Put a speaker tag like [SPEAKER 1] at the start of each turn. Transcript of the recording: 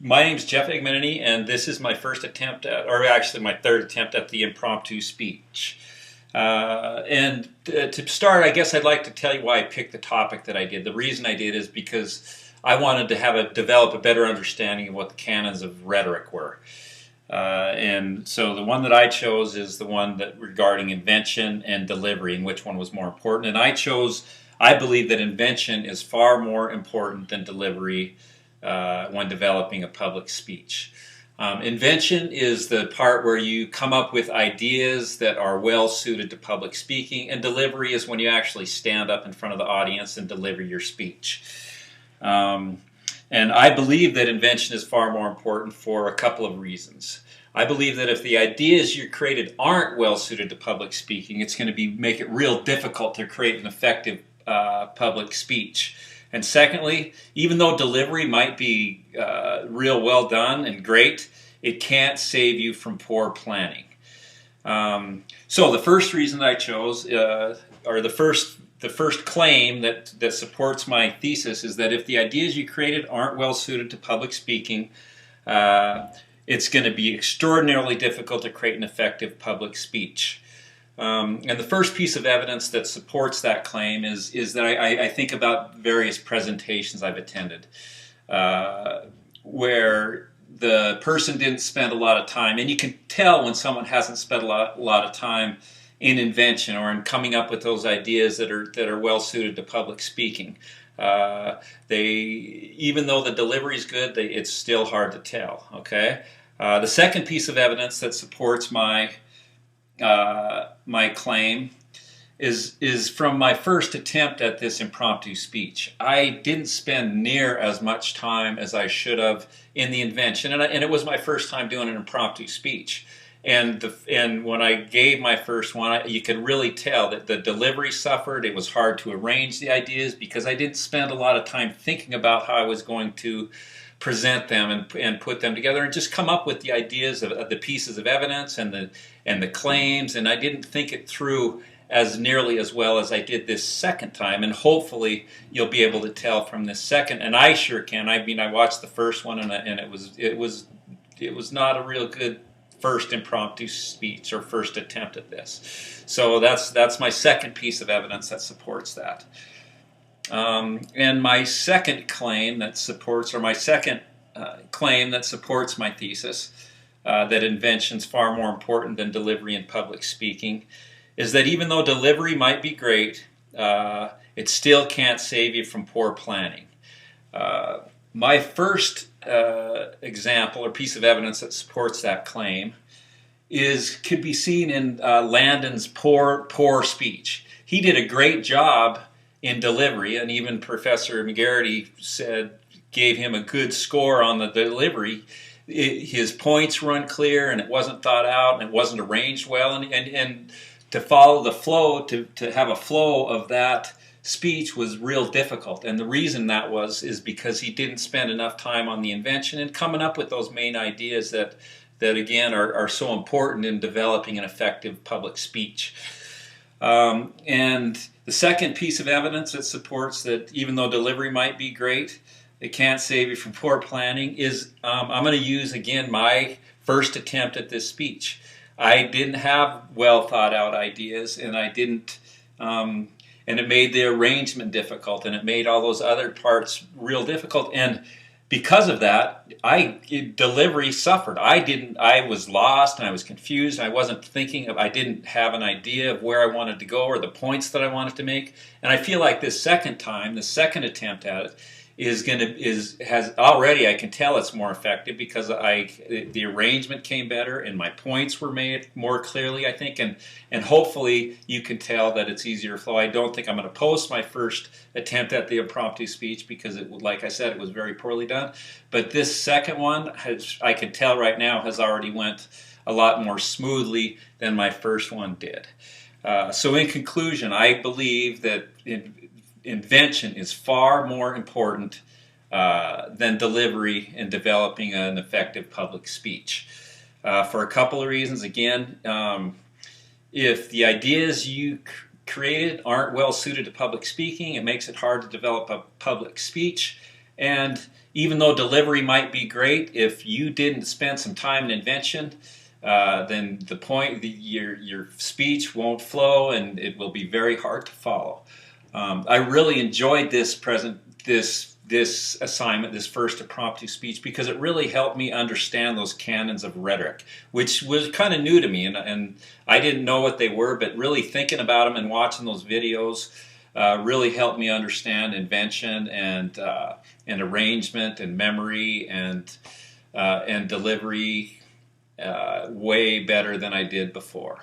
[SPEAKER 1] My name's Jeff Igmanini, and this is my first attempt at, or actually my third attempt at the impromptu speech. To start, I guess I'd like to tell you why I picked the topic that I did. The reason I did is because I wanted to develop a better understanding of what the canons of rhetoric were. And so the one that I chose is the one that regarding invention and delivery, and which one was more important. And I believe that invention is far more important than delivery when developing a public speech. Invention is the part where you come up with ideas that are well suited to public speaking, and delivery is when you actually stand up in front of the audience and deliver your speech. And I believe that invention is far more important for a couple of reasons. I believe that if the ideas you created aren't well suited to public speaking, it's going to make it real difficult to create an effective public speech. And secondly, even though delivery might be real well done and great, it can't save you from poor planning. So the first reason I chose, or the first claim that supports my thesis, is that if the ideas you created aren't well suited to public speaking, it's going to be extraordinarily difficult to create an effective public speech. And the first piece of evidence that supports that claim is that I think about various presentations I've attended where the person didn't spend a lot of time, and you can tell when someone hasn't spent a lot of time in invention or in coming up with those ideas that are well suited to public speaking. Even though the delivery is good, it's still hard to tell. Okay. The second piece of evidence that supports my claim is from my first attempt at this impromptu speech. I didn't spend near as much time as I should have in the invention, and it was my first time doing an impromptu speech. And when I gave my first one, you could really tell that the delivery suffered. It was hard to arrange the ideas because I didn't spend a lot of time thinking about how I was going to present them and put them together and just come up with the ideas of the pieces of evidence and the claims, and I didn't think it through as nearly as well as I did this second time. And hopefully you'll be able to tell from this second, and I sure can. I mean, I watched the first one and it was not a real good first impromptu speech or first attempt at this. So that's my second piece of evidence that supports that. And my second claim that supports, claim that supports my thesis that invention is far more important than delivery in public speaking, is that even though delivery might be great, it still can't save you from poor planning. My first example or piece of evidence that supports that claim could be seen in Landon's poor speech. He did a great job in delivery, and even Professor McGarity gave him a good score on the delivery. His points were unclear, and it wasn't thought out, and it wasn't arranged well, and to follow the flow, to have a flow of that speech was real difficult. And the reason that is because he didn't spend enough time on the invention and coming up with those main ideas that again are so important in developing an effective public speech. And the second piece of evidence that supports that even though delivery might be great, it can't save you from poor planning is I'm going to use again my first attempt at this speech. I didn't have well thought out ideas, and and it made the arrangement difficult, and it made all those other parts real difficult. And because of that, delivery suffered. I was lost, and I was confused. I wasn't I didn't have an idea of where I wanted to go or the points that I wanted to make. And I feel like the second attempt at it has already, I can tell it's more effective because the arrangement came better and my points were made more clearly, I think, and hopefully you can tell that it's easier flow. I don't think I'm going to post my first attempt at the impromptu speech because like I said, it was very poorly done. But this second one, I can tell right now, has already went a lot more smoothly than my first one did. So in conclusion, I believe that invention is far more important than delivery in developing an effective public speech. For a couple of reasons. Again, if the ideas you created aren't well suited to public speaking, it makes it hard to develop a public speech. And even though delivery might be great, if you didn't spend some time in invention, then your speech won't flow, and it will be very hard to follow. I really enjoyed this assignment, this first impromptu speech, because it really helped me understand those canons of rhetoric, which was kind of new to me, and I didn't know what they were, but really thinking about them and watching those videos really helped me understand invention and arrangement and memory and delivery way better than I did before.